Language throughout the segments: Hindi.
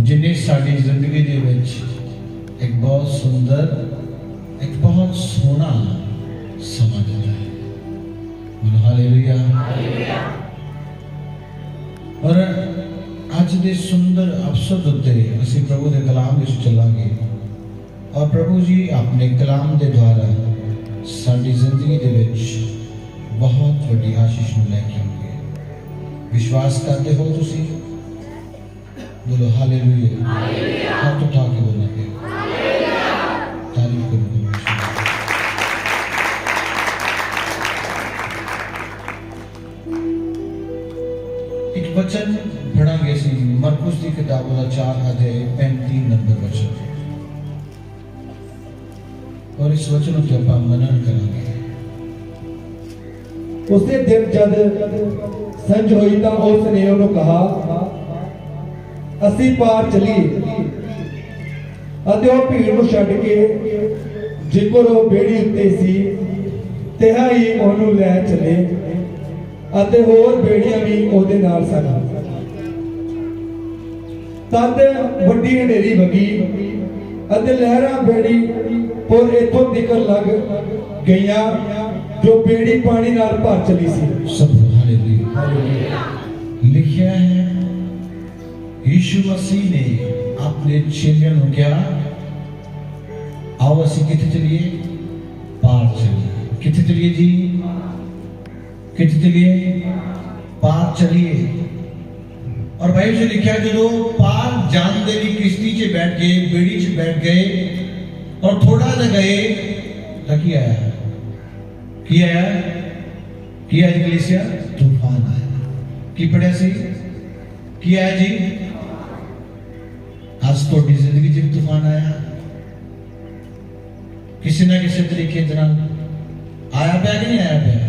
जिन्हें साड़ी जिंदगी दे विच एक बहुत सुंदर एक बहुत सोहना समा दिता है। बोलो हालेलुया। और अज दे सुंदर अवसर उत्ते असीं प्रभु दे कलाम विच चलांगे और प्रभु जी अपने कलाम दे द्वारा साडी जिंदगी दे विच बहुत वड्डी आशीष नूं लैके आउणगे। विश्वास करते हो तुसीं? बोलो हालेलुया। हाथ उठा के बोलेंगे तारीफ करो। एक वचन पढ़ांगे सी मरकुस की किताब का 4 अध्याय 35 नंबर वचन, और इस वचन को आप मनन करेंगे। उसे दिन जद संज होई तां उसने उन्होंने कहा असी पार चलीए ਅਤੇ ਉਹ ਭੀੜ ਨੂੰ ਛੱਡ ਕੇ ਜਿੱਕਰ ਉਹ ਬੇੜੀ ਉੱਤੇ ਸੀ ਤਿਹਾ ਹੀ ਉਹਨੂੰ ਲੈ ਚਲੇ ਅਤੇ ਹੋਰ ਬੇੜੀਆਂ ਵੀ ਉਹਦੇ ਨਾਲ ਸਨ। ਤਦ ਵੱਡੀ ਹਨੇਰੀ ਵਗੀ ਅਤੇ ਲਹਿਰਾਂ ਬੇੜੀ ਪਰ ਇੱਥੋਂ ਤਿਕਰ ਲੱਗ ਗਈਆਂ ਜੋ ਬੇੜੀ ਪਾਣੀ ਨਾਲ ਭਰ ਚਲੀ ਸੀ। सब हालेलुया। लिखा है यीशु मसीह ने अपने चेलियों को क्या आओ असी किथे चलिए? पार चलिए। किथे चलिए जी? किथे चलिए? पार चलिए। और भाई जो लिखा है जो पार जान दे ली किश्ती च बैठ गए, बेड़ी च बैठ गए और थोड़ा ना गए तो की आया? की आया? की आया कलीसिया? तूफान आया। की पढ़िया सी? की आया जी? आज तो जिंदगी च तूफान आया किसी ना किसी तरीके आया पाया कि नहीं आया पाया?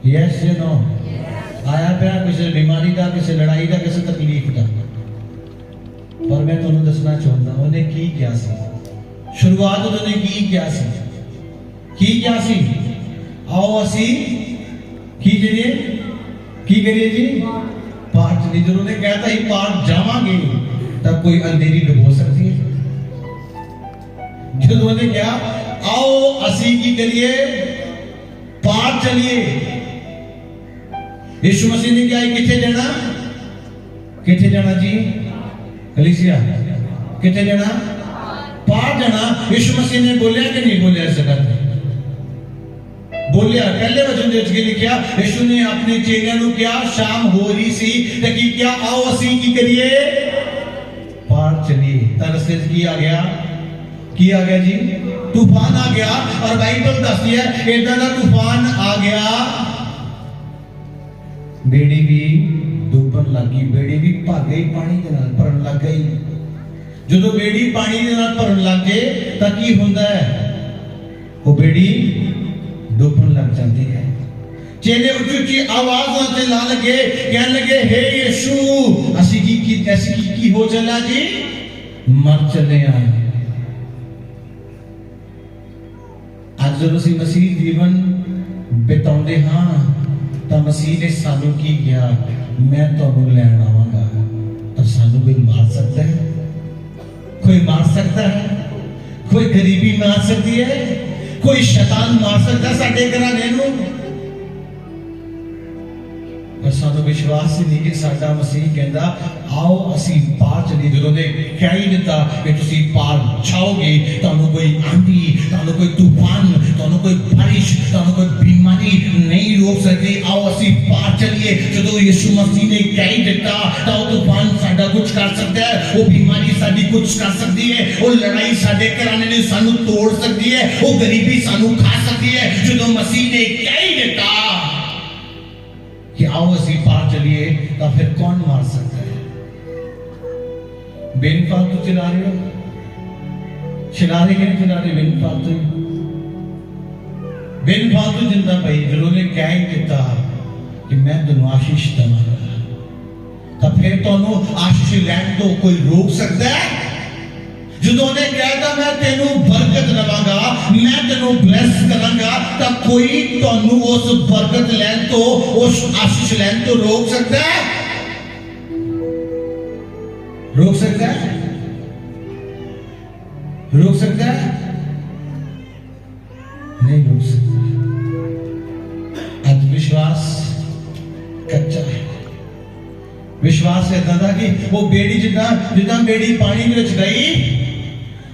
यस या नो? आया पाया किसी बीमारी का, किसी लड़ाई का, किसी तकलीफ का। पर मैं तुम्हें दसना चाहता हूं उन्हें की क्या सी शुरुआत, उन्होंने की क्या सी? की क्या सी? आओ असी की करिए? की करिए जी? पार चली। जो उन्होंने कहता ही पार जावांगे तब कोई अंधेरी डुबो सकती है। जो उन्होंने क्या आओ असी की करिए? पार चलिए। यीशु मसीह ने क्या किथे जाना? किथे जाना जी? कलीसिया किथे जाना? पार जाना। यीशु मसीह ने बोलिया कि नहीं बोलिया? इस जगह बोलिया। पहले वचन दे लिखा यीशु ने अपने चेलियां को क्या शाम हो रही सी ताकि क्या आओ असी की करिए? पार चलिए। तरस की आ गया? की आ गया जी? तूफान आ गया। और बाइबल दसती है इतना का तूफान आ गया बेड़ी भी डूबन लगी, बेड़ी भी भर गई, पानी के नाल भरन लग गई। जो बेड़ी पानी के नाल भरन लग गए तो की हुंदा है? वो बेड़ी डूबन लग जाती है। चेले उच्ची उच्ची आवाज़ों से ला लगे, कहने लगे हे यीशु असी की हो चला जी? मर चले आए। आज जो असी मसीह जीवन बिताउंदे हाँ तो मसीह ने सानू की किया मैं तुहानू लैण आवांगा। पर सानू कोई मार सकता है? कोई मार सकता है? कोई गरीबी मार सकती है? कोई शैतान मार सकता है साडे घराने नूं? पर सानू विश्वास ही नहीं कि साडा मसीह कहंदा आओ असी पार चलिए। जो ने कह ही दिता कि तुसी पार जाओगे, तुहानू कोई आंधी, तुहानू कोई तूफान, तुहानू कोई बारिश, तुहानू कोई बीमारी नहीं रोक सकती। आओ असी पार चलिए। जो यीशु मसीह ने कह ही दिता तो तूफान साडा कुछ कर सकता है, वो बीमारी साडी कुछ कर सकती है, वो लड़ाई साडे घराने ने सानू तोड़ सकती है, वो गरीबी सानू खा सकती है। जो मसीह ने कह ही दिता कि आओ असी पार चलिए तो फिर कौन मार सकता है? बेनफालतू चला रहे हो? चला रहे कि नहीं चला रहे? बेनफालतू बेनफालतू जिंदा भाई जिन्होंने कह ही दिता कि मैं तुहानू आशीष दवांगा तो फिर तुहानू आशीष लैण तो कोई रोक सकता है? जो ने कहता मैं तेनू बरकत दवांगा, मैं तेनू ब्लेस करांगा तो कोई तुहानू उस बरकत लैण तो, उस आशीष लैण तो रोक सकता है? रोक सकता है? रोक सकता है? नहीं रोक सकता। आज विश्वास कच्चा है। विश्वास इदां दा कि वो बेड़ी जिदा बेड़ी पानी में गई,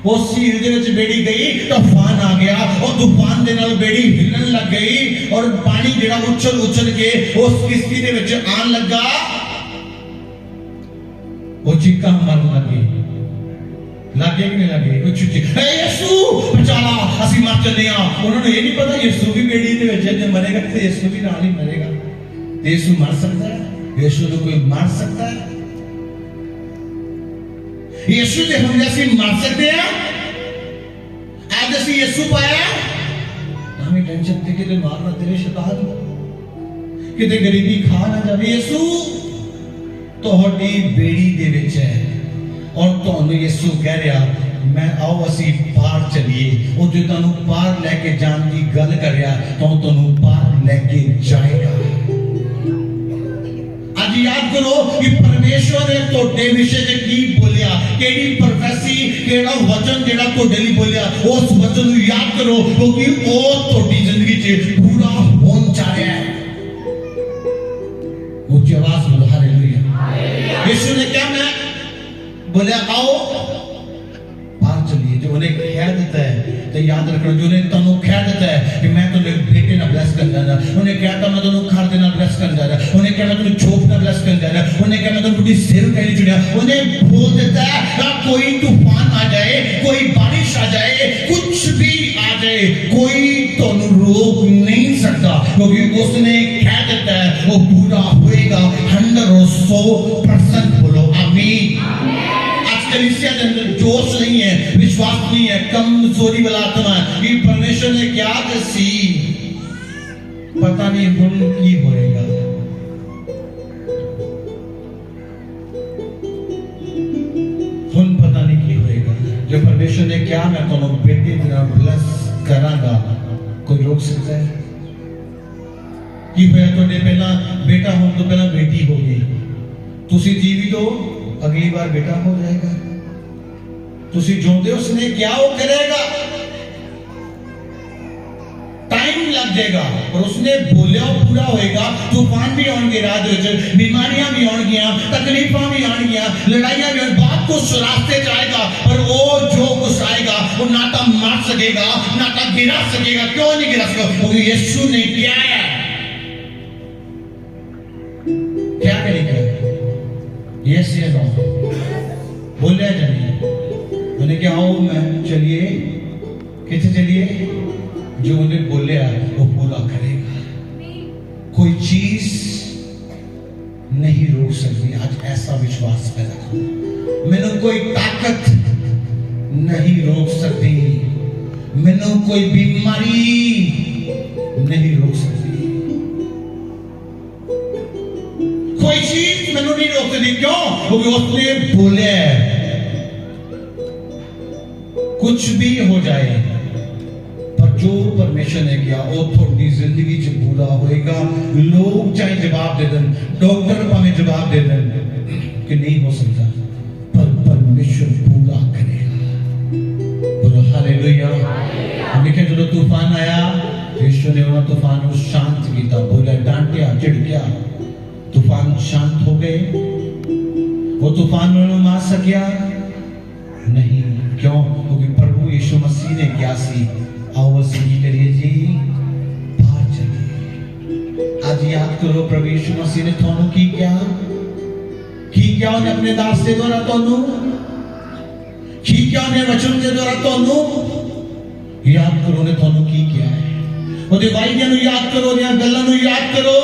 उस झील दे विच बेड़ी गई, तूफान आ गया और तूफान दे नाल बेड़ी हिलन लग गई और पानी जिहड़ा उछल उछल के उस किश्ती दे विच आन लगा। वो चीखा मारन लगे कि नहीं लगे? कुछ यीशु बचाला, असीं मर चले हां। उन्होंने ये नहीं पता यीशु भी बेड़ी दे विच जे मरेगा तो यीशु भी नाल ही मरेगा। यीशु मर सकता है? यीशु को कोई मार सकता है? यीशु दे हम जैसे मर सकते हैं? आज असीं यीशु पाया हमें टेंशन थी कि मारना तेरे शैतान कि गरीबी खा ना जाए। यीशु तोहडी बेड़ी दे विच है और तुहानू यीशु कह रहा मैं आओ असीं पार चलिए। वो जो तुहानू पार लेके जान की गल कर रहा तो तुहानू पार लेके जाएगा। आज याद करो कि परमेश्वर ने तोड़े विषय से की बोलिया, केड़ी प्रोफेसी, केड़ा वचन जेड़ा तोड़े लिए बोलिया, उस वचन को याद करो क्योंकि वो तोड़ी जिंदगी च पूरा होन चाह रहा है। ऊंची आवाज बोलो हालेलुया। यीशु ने क्या मैं बोले आओ पार चलिए। जो उन्हें कह देता है तो याद रखना, जो उन्हें तुम कह देता है कि मैं तुम्हें बेटे ना ब्लेस कर जा रहा, उन्हें कहता मैं तुम्हें घर देना ब्लेस कर जा रहा, उन्हें कहता तुम्हें छोप ना ब्लेस कर जा रहा, उन्हें कहता तुम बुढ़ी सिर कहनी चुनिया, उन्हें बोल देता है ना कोई तूफान आ जाए, कोई बारिश आ जाए, कुछ भी आ जाए, कोई तुम रोक नहीं सकता क्योंकि उसने कह देता है वो पूरा होएगा। 100% बोलो आमीन। कलीसिया के अंदर जोश नहीं है, विश्वास नहीं है, कमजोरी वाला आत्मा है कि परमेश्वर ने क्या दसी पता नहीं हुन की होएगा। हुन पता नहीं की होएगा। जो परमेश्वर ने क्या मैं तो बेटे तेरा ब्लेस करांगा, कोई रोक सकता है? कि होया तो पहला बेटा होने तो पहला बेटी होगी, तुसी जीवी तो अगली बार बेटा हो जाएगा। तुसी जोंदे उसने क्या वो करेगा, टाइम लग जाएगा और उसने बोलिया पूरा होएगा। तूफान भी आएंगे, रात में बीमारियां भी आएंगियां, तकलीफां भी आएंगियां, लड़ाइयां भी, बात कुछ रास्ते जाएगा पर वो जो कुछ आएगा वो ना तो मार सकेगा ना तो गिरा सकेगा। क्यों नहीं गिरा सकेगा? क्योंकि यीशु ने क्या है, क्या करेगा? यस या नो बोलिया जानिए। उन्हें क्या आओ मैं चलिए, कितने चलिए? जो उन्हें बोलिया वो पूरा करेगा। कोई चीज नहीं रोक सकती। आज ऐसा विश्वास पैदा करो, मैंने कोई ताकत नहीं रोक सकती, मैंने कोई बीमारी नहीं रोक सकती, कोई चीज मैंने नहीं रोक सकती। क्यों? क्योंकि उसने बोले कुछ भी हो जाए पर जो परमेश्वर ने किया वो थोड़ी जिंदगी च पूरा होएगा। लोग चाहे जवाब दे दें, डॉक्टर भावे जवाब दे दें कि नहीं हो सकता, पर परमेश्वर पूरा करेगा। बोलो हालेलुया। लिखे जो तूफान आया, यीशु ने वो तूफान को शांत किया, बोला डांटिया चिड़किया, तूफान शांत हो गए। वो तूफान उन्होंने मार सकिया नहीं। क्यों? क्योंकि प्रभु यीशु मसीह ने क्या सी आओ वसीयत करिए जी बाहर चलिए। आज याद करो प्रभु यीशु मसीह ने थानू की क्या उन्हें अपने दास के द्वारा थानू की क्या, उन्हें वचन के द्वारा थानू याद करो ने थानू की क्या है। ਉਹਦੇ ਵਾਅਦਿਆਂ ਨੂੰ याद करो, ਉਹਦੀਆਂ ਗੱਲਾਂ ਨੂੰ याद करो।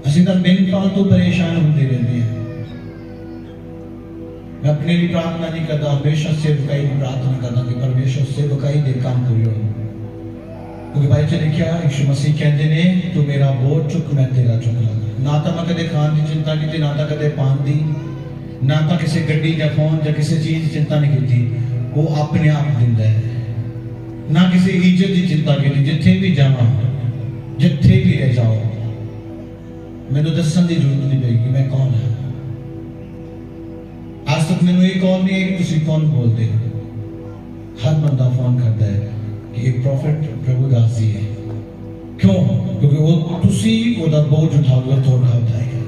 ਅਸੀਂ ਤਾਂ ਬਿਨ फालतू परेशान होते रहते हैं। मैं अपने लिए प्रार्थना नहीं करता, हमेशा सेवकाई की प्रार्थना करता कि परमेश्वर सेवकाई दे काम करियो। क्योंकि भाई च लिखा यीशु मसीह कहते ने तू मेरा बोझ चुक मैं तेरा चुक लांगा। ना तो मैं कदे खान की चिंता की, ना तो कदे पान की, ना तो किसी गड्डी या फोन या किसी चीज की चिंता नहीं की। वो अपने आप दिंदा है। ना किसी इज्जत की चिंता की, जिथे भी जावा जिथे भी रह जाओ मैनू दसन की जरूरत नहीं पेगी मैं कौन है। मैंने एक कॉल नहीं आई कि तुम कौन बोलते हो। हर बंदा फोन करता है कि ये प्रॉफिट प्रभुदास जी है। क्यों? क्योंकि वो तुसी ओदा बोझ उठाओगे थोड़ा उठाएगा।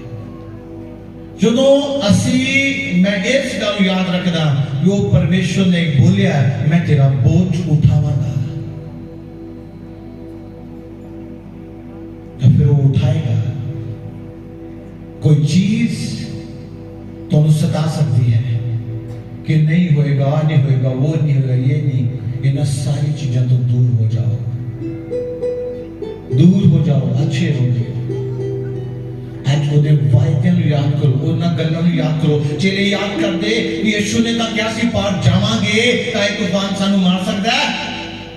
ਜਦੋਂ ਅਸੀਂ मैं इस गल याद रखदा जो परमेश्वर ने बोलिया मैं तेरा बोझ उठावांगा, तो फिर वो उठाएगा। कोई चीज तो सता सकती है कि नहीं होएगा, नहीं होएगा, वो नहीं होएगा, ये नहीं, इन सारी चीजों तो दूर हो जाओ, दूर हो जाओ, अच्छे रहोगे। ਅੱਜ ਉਹਦੇ ਵਾਅਦਿਆਂ ਨੂੰ ਯਾਦ ਕਰੋ, ਉਹਨਾਂ ਗੱਲਾਂ ਨੂੰ ਯਾਦ ਕਰੋ। ਚੇਲੇ ਯਾਦ ਕਰਦੇ ਕਿ ਯਿਸੂ ਨੇ ਤਾਂ ਕਿਹਾ ਸੀ ਪਾਰ ਜਾਵਾਂਗੇ ਤਾਂ ਇਹ ਤੂਫਾਨ ਸਾਨੂੰ ਮਾਰ ਸਕਦਾ ਹੈ?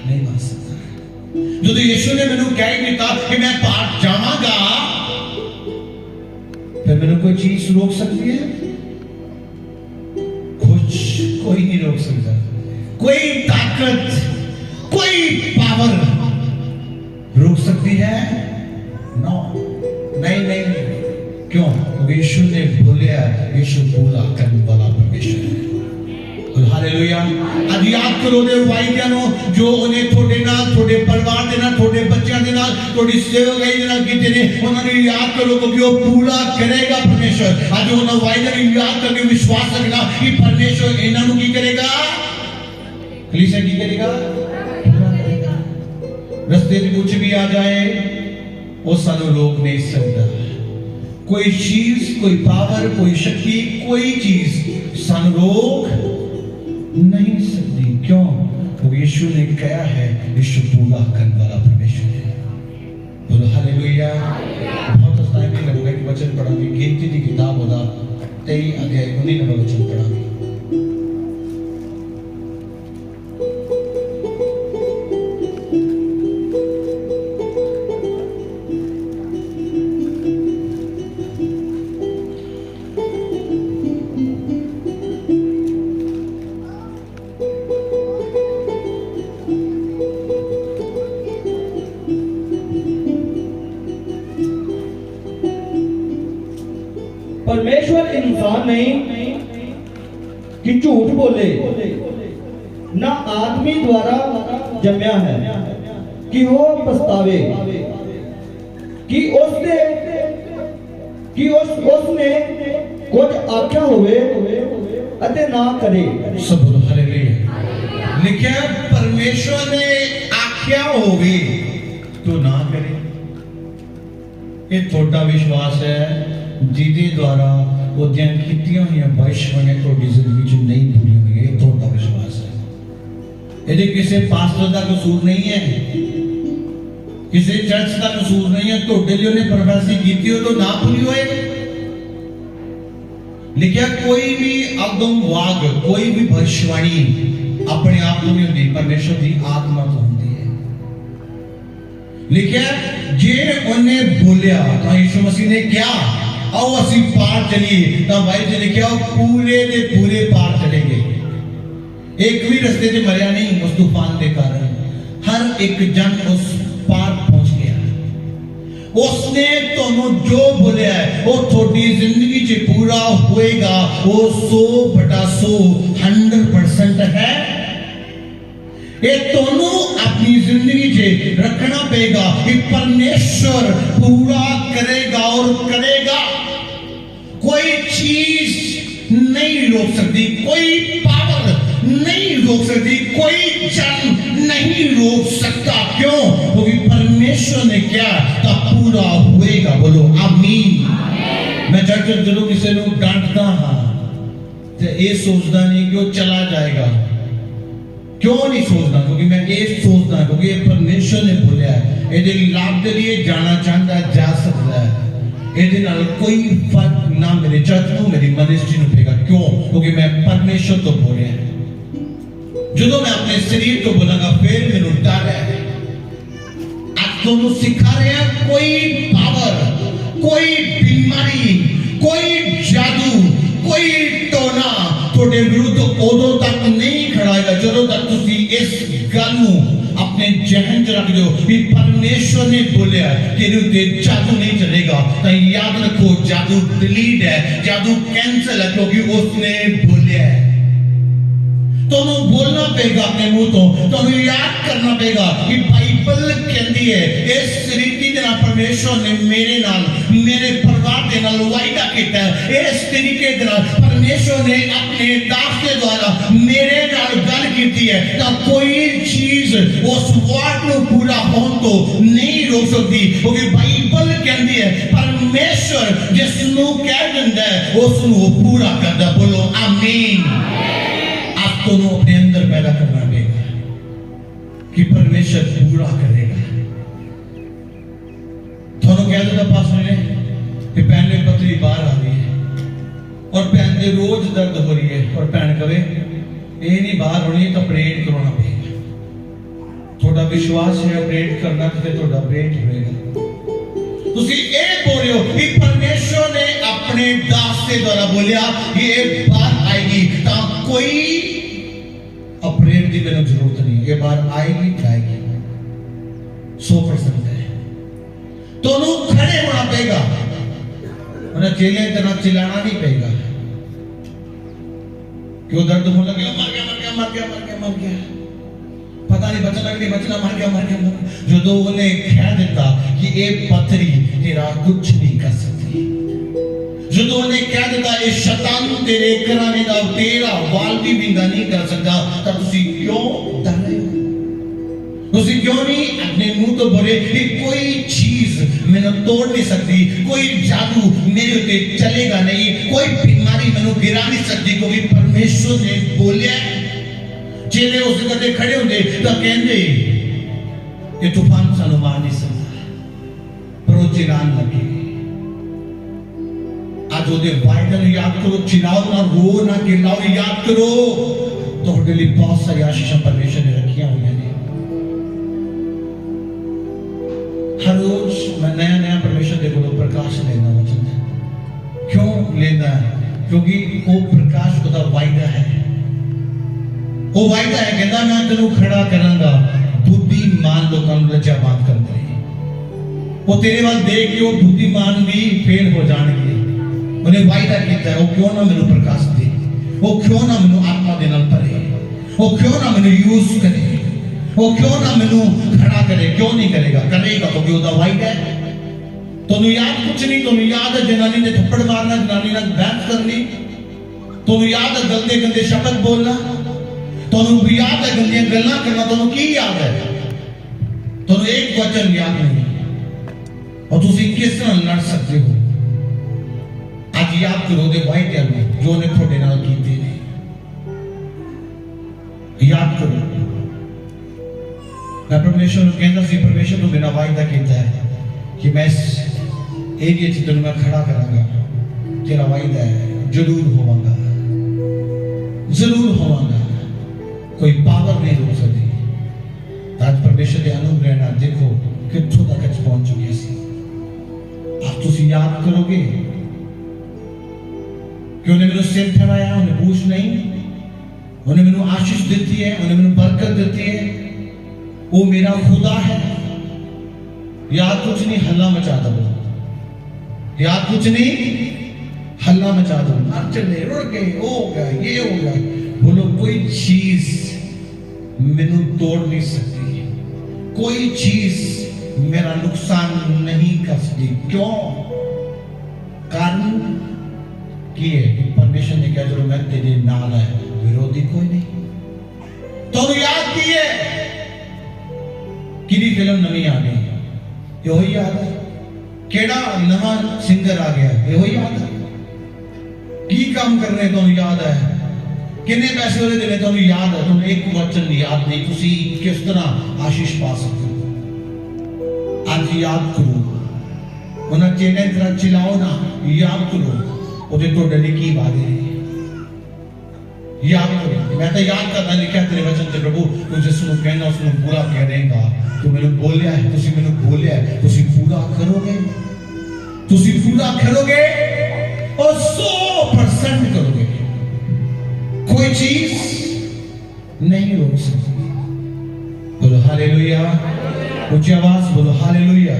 ਨਹੀਂ ਮਾਰ ਸਕਦਾ। ਜਦੋਂ ਯਿਸੂ ਨੇ ਮੈਨੂੰ ਕਹਿ ਦਿੱਤਾ ਕਿ ਮੈਂ ਪਾਰ ਜਾਵਾਂਗਾ, ਫਿਰ ਮੈਨੂੰ ਕੋਈ ਚੀਜ਼ ਰੋਕ ਸਕਦੀ ਹੈ? ਕੁਝ कोई नहीं रोक सकता। कोई ताकत, कोई पावर रोक सकती है? नो, नहीं नहीं। क्यों? क्योंकि यीशु ने बोलिया, यीशु पूरा करने वाला परमेश्वर है। हालेलुया। आज याद करो दे वायदे नो जो उन्हें थोड़े नाल, थोड़े परिवार दे नाल, थोड़े बच्चों दे नाल, थोड़ी सेवकाई दे नाल कीते ने, उन्होंने याद करो क्योंकि वो पूरा करेगा परमेश्वर। आज उन्हें वायदे को याद करके विश्वास रखना कि परमेश्वर इन्हां नु की करेगा, कलीसिया की करेगा, पूरा करेगा। रास्ते में कुछ भी आ जाए वो सानू रोक नहीं सकता। कोई चीज, कोई पावर, कोई शक्ति, कोई चीज सानू रोक नहीं सकती। क्यों? क्योंकि यीशु ने कहा है, यीशु पूरा करने वाला परमेश्वर है। बोलो हालेलुया। बहुत टाइम नहीं लगेगा कि वचन पढ़ांगे। गिनती की किताब होता 23 अध्याय 19 नंबर वचन पढ़ांगे। परमेश्वर इंसान नहीं कि झूठ बोले, ना आदमी द्वारा जमया है कि वो पछतावे, कि उसने कुछ आख्या होवे अते ना करे। सब बोलो हालेलुया। लिखा परमेश्वर ने आख्या होवे तो ना करे। ये थोड़ा विश्वास है जिहदे द्वारा ओदियां कीतियां होईयां बाइशवां थोड़ी जिंदगी च नहीं पूरी हुई। ये थोड़ा विश्वास है। ये किसी पास्टर का कसूर नहीं है, किसी चर्च का कसूर नहीं है। थोड़े लिए उन्हें प्रोफेसी की हो तो ना पूरी होए। लिखा कोई भी अगम वाग, कोई भी भविष्यवाणी अपने आप में नहीं होती, परमेश्वर की आत्मा तो होती है। लिखा जे उन्हें बोलिया तो यीशु मसीह ने क्या आओ असी पार चलिए, तो भाई जी ने क्या पूरे दे पूरे पार चलेंगे। एक भी रास्ते से मरिया नहीं उस तूफान के कारण। हर एक जन उस पार पहुंच गया। उसने तुहानू जो बोलिया है वो थोड़ी जिंदगी च पूरा होएगा। वो 100/100 100% है। ये तुहानू अपनी जिंदगी च रखना पड़ेगा कि परमेश्वर पूरा करेगा और करेगा। कोई चीज नहीं रोक सकती, कोई पावर नहीं रोक सकती, कोई जन नहीं रोक सकता। क्यों? क्योंकि परमेश्वर ने क्या तो पूरा होएगा। बोलो आमीन। मैं चर्च जरूर किसी को डांटता हाँ तो ये सोचता नहीं कि वो चला जाएगा। क्यों नहीं सोचता? क्योंकि मैं ये सोचता क्योंकि ये परमेश्वर ने बोलिया है। ये लाभ के लिए जाना चाहता है, जा सकता है। ये कोई फर्क ना मेरे चर्च को, मेरी मिनिस्ट्री को पेगा। क्यों? क्योंकि मैं परमेश्वर तो बोलिया है। जो मैं अपने शरीर को बोलांगा फिर मेरे डर है। आज दोनों सिखा रहे हैं कोई पावर, कोई बीमारी, कोई जादू, कोई टोना थोड़े विरुद्ध उदों तक नहीं खड़ाएगा जदों तक तुसी इस गल नूं अपने जहन च रख दो कि परमेश्वर ने बोलिया तेरे उत्ते जादू नहीं चलेगा। तो याद रखो जादू डिलीट है, जादू कैंसिल है क्योंकि उसने बोलिया। बोलिया है ਤੁਹਾਨੂੰ बोलना पेगा अपने मुंह तो ਤੁਹਾਨੂੰ याद करना पेगा कि बाइबल कहती है इस रीति दे नाल परमेश्वर ने मेरे नाल मेरे परिवार दे नाल वायदा कीता है इस तरीके दे नाल परमेश्वर ने अपने दास के द्वारा मेरे नाल गल कीती है तां कोई चीज उस वाद ਨੂੰ पूरा होने तो नहीं रोक सकती क्योंकि बाइबल कहती है परमेश्वर जिस ਨੂੰ कह दिंदा है उस ਨੂੰ पूरा करदा बोलो आमीन दोनों अपने अंदर पैदा करना पड़ेगा कि परमेश्वर पूरा करेगा थोड़ा कह देता पास्टर ने कि भैन ने पतली बाहर आ रही है और भैन के रोज दर्द हो रही है और भैन कहे ये नहीं बाहर होनी तो ऑपरेट करवाना पड़ेगा थोड़ा विश्वास है ऑपरेट करना तो थोड़ा ऑपरेट होएगा तुसी ये बोल रहे हो कि परमेश्वर ने अपने दास के द्वारा बोलिया ये बात आएगी ता कोई ऑपरेट की मैंने जरूरत नहीं ये बार आएगी जाएगी 100% है तो खड़े होना पड़ेगा उन्हें चेले तरह चिल्लाना नहीं पड़ेगा क्यों दर्द होने लगे मर गया मर गया मर गया मर गया मर गया पता नहीं बचना कि नहीं बचना मर गया जो दो उन्हें कह देता कि ये पथरी तेरा कुछ नहीं कर सकती जो ने कह देता ये शैतान तेरे कराने का तेरा वाल भी विंगा नहीं कर सकता तब तुसी क्यों डर रहे हो तुसी क्यों नहीं अपने मुंह तो बोले कि कोई चीज मैंने तोड़ नहीं सकती कोई जादू मेरे ऊपर चलेगा नहीं कोई बीमारी मैंने गिरा नहीं सकती क्योंकि परमेश्वर ने बोलिया चेले उस कदे खड़े होंगे तो कहते ये तूफान सानू मार नहीं सकता पर वो चिल्लान लगे आज वो वायदा याद करो चिल्लाओ ना रो ना गिलाओ याद करो तो लिए बहुत सारी आशीषें परमेश्वर ने रखी हुई हैं हर रोज मैं नया नया परमेश्वर के को प्रकाश लेना वचन क्यों लेना है क्योंकि वो प्रकाश का वायदा है वो वायदा है कहता मैं तेनू खड़ा करांगा बुद्धिमान लोगों को लज्जाबान करते हैं वो तेरे वाल देख के वो बुद्धिमान भी फेल हो जाएंगे उन्हें वायदा किया है वो क्यों ना मैंने प्रकाश दे वो क्यों ना मैंने आत्मा दे नाल भरे वो क्यों ना मैंने यूज करे वो क्यों ना मैंने खड़ा करे क्यों नहीं करेगा करेगा तो क्यों दा वायदा है तन्नू याद कुछ नहीं तन्नू याद है जनानी ने थप्पड़ मारना जनानी ने बहस करनी तन्नू याद है गंदे गंदे शब्द बोलना तन्नू भी याद है गंदियां गल्लां करना तन्नू की याद है तन्नू एक वचन याद नहीं और तुसी किस तरह लड़ सकते हो आज याद करो दे वायदे जो ने थोड़े नाल कीते ने याद करो मैं परमेश्वर को कहता सी परमेश्वर तो मेरा वायदा कहता है कि मैं इस एरिया च तेनू मैं खड़ा करांगा तेरा वायदा है जरूर होवांगा कोई पावर नहीं रोक सकती आज परमेश्वर के अनुग्रह नाल देखो कित्थों तक पहुंच चुके सी आप तुसी याद करोगे कि उन्हें मेरे सिर ठहराया उन्हें पूछ नहीं उन्हें मैंने आशीष देती है उन्हें मैंने बरकत देती है वो मेरा खुदा है याद कुछ नहीं हल्ला मचा दो याद कुछ नहीं हल्ला मचा दो मर चले रुड़ गए हो गया ये हो गया बोलो कोई चीज मैंने तोड़ नहीं सकती कोई चीज मेरा नुकसान नहीं कर सकती क्यों कारण की है परमेश्वर ने कहा चलो मैं तेरे नाल है विरोधी कोई नहीं तो याद की है किरी फिल्म नवी आ गई यो ही याद है केड़ा नवा सिंगर आ गया यो ही याद है की काम कर रहे तो याद है कितने पैसे वाले देने तो याद है तुम्हें एक वचन याद नहीं तुसी किस तरह आशीष पा सकते हो आज याद करो उन्हें चेले तरह चिल्लाओ ना याद करो उसे तो डली की बात है याद करो मैं तो याद करना लिखा तेरे वचन से प्रभु तू जिसको कहना उसको पूरा कह देगा तू मैंने बोलिया है तुसी मैंने बोलिया है तुसी पूरा करोगे और 100% करोगे कोई चीज नहीं रोक सकती बोलो हालेलुया ऊंची आवाज बोलो हालेलुया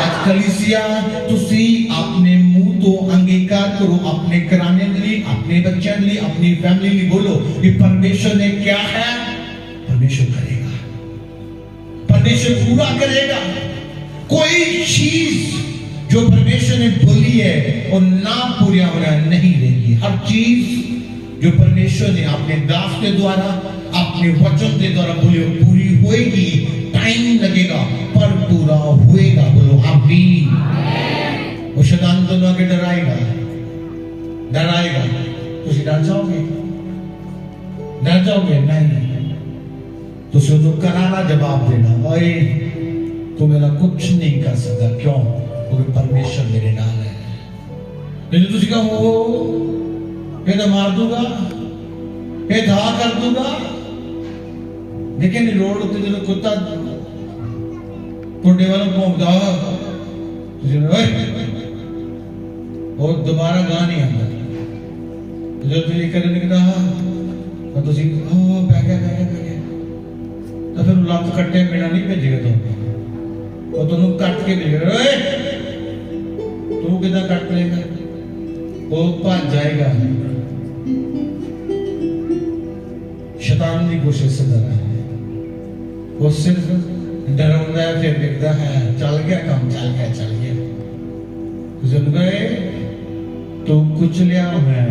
आज कलीसिया तुसी अपने मुंह तो अंगीकार करो अपने घराने लिए अपने बच्चों लिए अपनी फैमिली में बोलो कि परमेश्वर ने क्या है, परमेश्वर करेगा, परमेश्वर पूरा करेगा। कोई चीज जो परमेश्वर ने बोली है और ना पूरा होना नहीं रहेगी। हर चीज जो परमेश्वर ने अपने दास के द्वारा, अपने वचन के द्वारा बोली पूरी होएगी। टाइम लगेगा पर पूरा होएगा। बोलो आमीन। वो शैतान दोनों आगे डराएगा, डराएगा। तुसी डर जाओगे, डर जाओगे नहीं। तुसी तो करारा जवाब देना, भाई तू मेरा कुछ नहीं कर सकता। क्यों? क्योंकि परमेश्वर मेरे नाल है। नहीं तो तुसी कहो ये तो मार दूंगा, ये धा कर दूंगा। लेकिन रोड उत्ते जो कुत्ता टोडे वाला भौंकदा और दोबारा गा नहीं आता। जो तुझे करने निकला तो तुझे बह गया तो फिर लत कट्टे बिना नहीं भेजेगा। तो तुम कट के भेजेगा। तू कितना कट लेगा? वो भाग जाएगा। शैतान की कोशिश से डरा है। वो सिर्फ डराता है, फिर देखता है चल गया काम, चल गया चल गया। जब गए तो कुछ लिया है,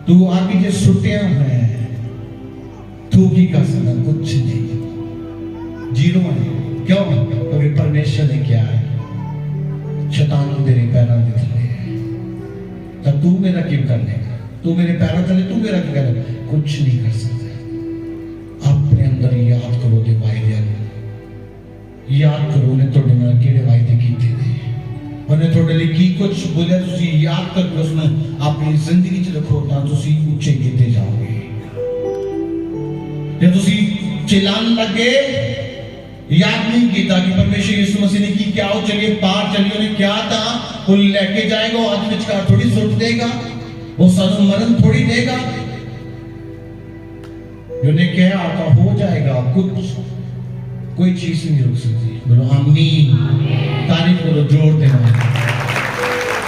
तू आगे जो सुटिया है, तू की कर सकता? कुछ नहीं, जीरो है। क्यों? क्योंकि परमेश्वर ने क्या है, शैतान तेरे पैरों के थले है। तब तू मेरा क्यों कर लेगा? तू मेरे पैरों तले, तू मेरा क्यों कर लेगा? कुछ नहीं कर सकता। अपने अंदर याद करो दे वायदे, याद करो ने थोड़े नाल किहड़े वायदे कीते ने, उन्हें थोड़े लिए की कुछ बोलिया। तुसी याद करके उसने अपनी जिंदगी च रखो तां तुसी ऊंचे कीते जाओगे। जब तुसी चिल्लाने लगे, याद नहीं किया कि परमेश्वर यीशु मसीह ने की क्या, हो चलिए पार चलिए, उन्हें क्या था वो लेके जाएगा। वो आज विचकार थोड़ी सुट देगा, वो सानू मरण थोड़ी देगा। जो ने क्या आता हो जाएगा। कुछ कोई चीज नहीं रुक सकती। बोलो आमीन। तारीफ करो जोर देना।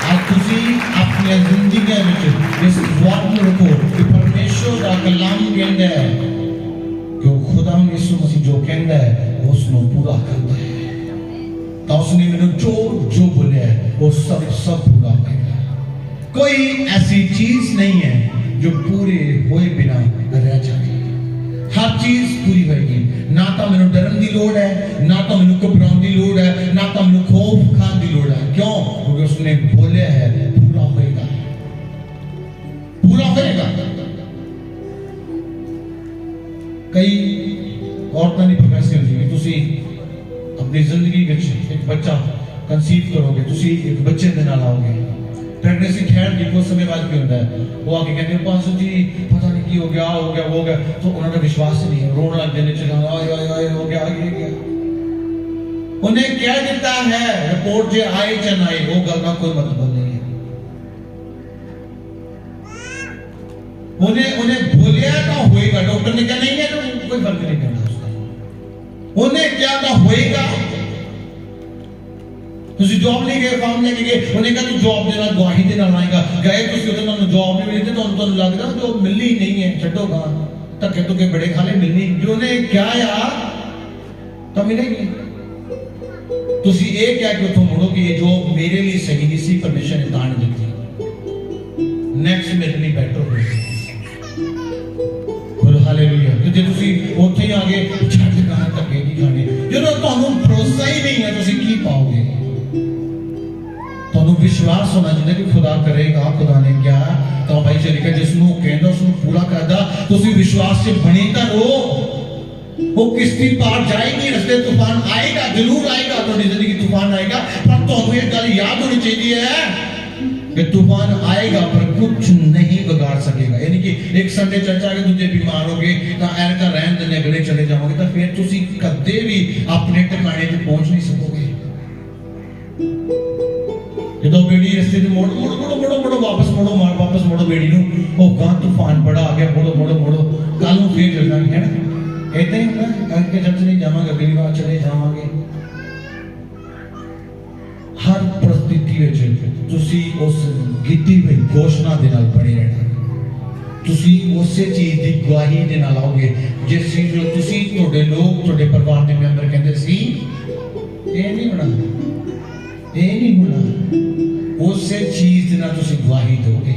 आज तुसी अपनी जिंदगी में इस बात में रखो कि परमेश्वर का कलाम कहता है कि खुदा यीशु मसीह जो कहता है वो उसने पूरा करता है। तो उसने मेरे जो बोले है वो सब पूरा करेगा। कोई ऐसी चीज नहीं है जो पूरे हुए बिना रह जाए। हर चीज पूरी होगी। ना तो मैंने डरन की लोड़ है, ना तो मैंने घबराने की लोड़ है, ना तो मैंने खौफ खाने की लोड़ है। क्यों? क्योंकि उसने बोले है पूरा होएगा, पूरा होएगा। कई औरतां ने प्रोफेस कर दी तुसी अपनी जिंदगी में एक बच्चा कंसीव करोगे, तुसी एक बच्चे दे नाल आओगे। प्रेगनेंसी खैर जी कुछ समय बाद भी होता है। वो आके कहते हैं पास जी पता नहीं की हो गया वो गया। तो उन्होंने विश्वास ही नहीं, रोन लग जाने चला आए हो गया आगे गया। उन्हें क्या देता है रिपोर्ट जे आए च ना आए, वो गल का कोई मतलब नहीं है। उन्हें बोलिया का होएगा, डॉक्टर ने कहा नहीं है तो कोई फर्क नहीं पड़ता उसका। उन्हें क्या का होएगा। तुसी जॉब नहीं गए, फॉर्म लेके गए, उन्हें कहा तू जॉब देना गवाही देना आएगा। गए तुसी उधर ना जॉब नहीं मिलती तो उनको लगदा जो मिलनी नहीं है, छड्डो गां धक्के तो के बड़े खाले मिलनी। जो ने क्या यार तो मिलेगी। तुसी एक क्या कि तुम मुड़ो कि ये जॉब मेरे लिए सही नहीं सी, परमेश्वर ने दान दी, नेक्स्ट मेरे लिए बेटर होगी। बोलो हालेलुया। तो जे तुसी ओथे ही आगे छड्ड गां धक्के नहीं खाने, जो तुहानू भरोसा ही नहीं है तुसी की पाओगे। तो विश्वास होना चाहिए कि खुदा करेगा। खुदा ने क्या तो भाई चलिए जिसनों कहता उसनों पूरा करदा। तुसी विश्वास से बने रहो। वो किश्ती पार जाएगी, रस्ते तूफान आएगा, जरूर आएगा, तो जिंदगी तूफान आएगा। पर तो एक गल याद होनी चाहिए है कि तूफान आएगा पर कुछ नहीं बिगाड़ सकेगा। यानी कि एक संडे चर्चा के दूसरे बीमार हो गए तो ऐसा रहन देने अगले चले जाओगे तो फिर तुसी कदे भी अपने ठिकाने पे पहुंच नहीं सकोगे। जो बेड़ी रस्ते से मोड़ो वापस मोड़ो बेड़ी नु ओ गां तूफान बड़ा आ गया, मोड़ो कल नु फिर चल जाएंगे, है ना। ऐसे ही ना अंके चर्च नहीं जावांगे, अगली बार चले जावांगे। हर परिस्थिति में तुसी उस गिद्दी हुई घोषणा दे नाल बने रहना। ਤੁਸੀਂ ਉਸੇ ਚੀਜ਼ ਦੀ ਗਵਾਹੀ ਦੇ ਨਾਲ ਆਓਗੇ ਜਿਸ ਚੀਜ਼ ਨੂੰ ਤੁਸੀਂ ਤੁਹਾਡੇ ਲੋਕ ਤੁਹਾਡੇ ਪਰਿਵਾਰ ਦੇ ਮੈਂਬਰ ਕਹਿੰਦੇ ਸੀ ਇਹ ਨਹੀਂ ਹੋਣਾ, ਇਹ ਨਹੀਂ ਹੋਣਾ, ਉਸੇ ਚੀਜ਼ ਦੇ ਨਾਲ ਤੁਸੀਂ ਗਵਾਹੀ ਦੋਗੇ।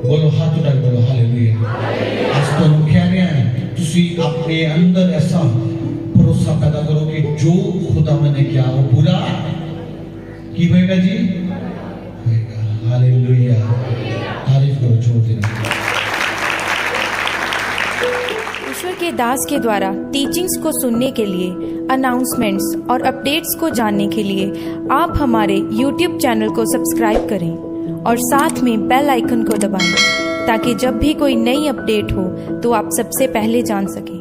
ਬੋਲੋ ਹੱਥ ਉਠਾ ਕੇ ਬੋਲੋ ਹਾਲੇਲੂਇਆ। ਅੱਜ ਤੁਹਾਨੂੰ ਕਹਿ ਰਿਹਾ ਹਾਂ ਤੁਸੀਂ ਆਪਣੇ ਅੰਦਰ ਐਸਾ ਭਰੋਸਾ ਪੈਦਾ ਕਰੋ ਕਿ ਜੋ खुदा मैंने किया वो पूरा की होएगा जी, होएगा। हालेलुया, तारीफ करो जोर देना। ईश्वर के दास के द्वारा टीचिंग्स को सुनने के लिए, अनाउंसमेंट्स और अपडेट्स को जानने के लिए आप हमारे YouTube चैनल को सब्सक्राइब करें और साथ में बेल आइकन को दबाएं ताकि जब भी कोई नई अपडेट हो तो आप सबसे पहले जान सकें।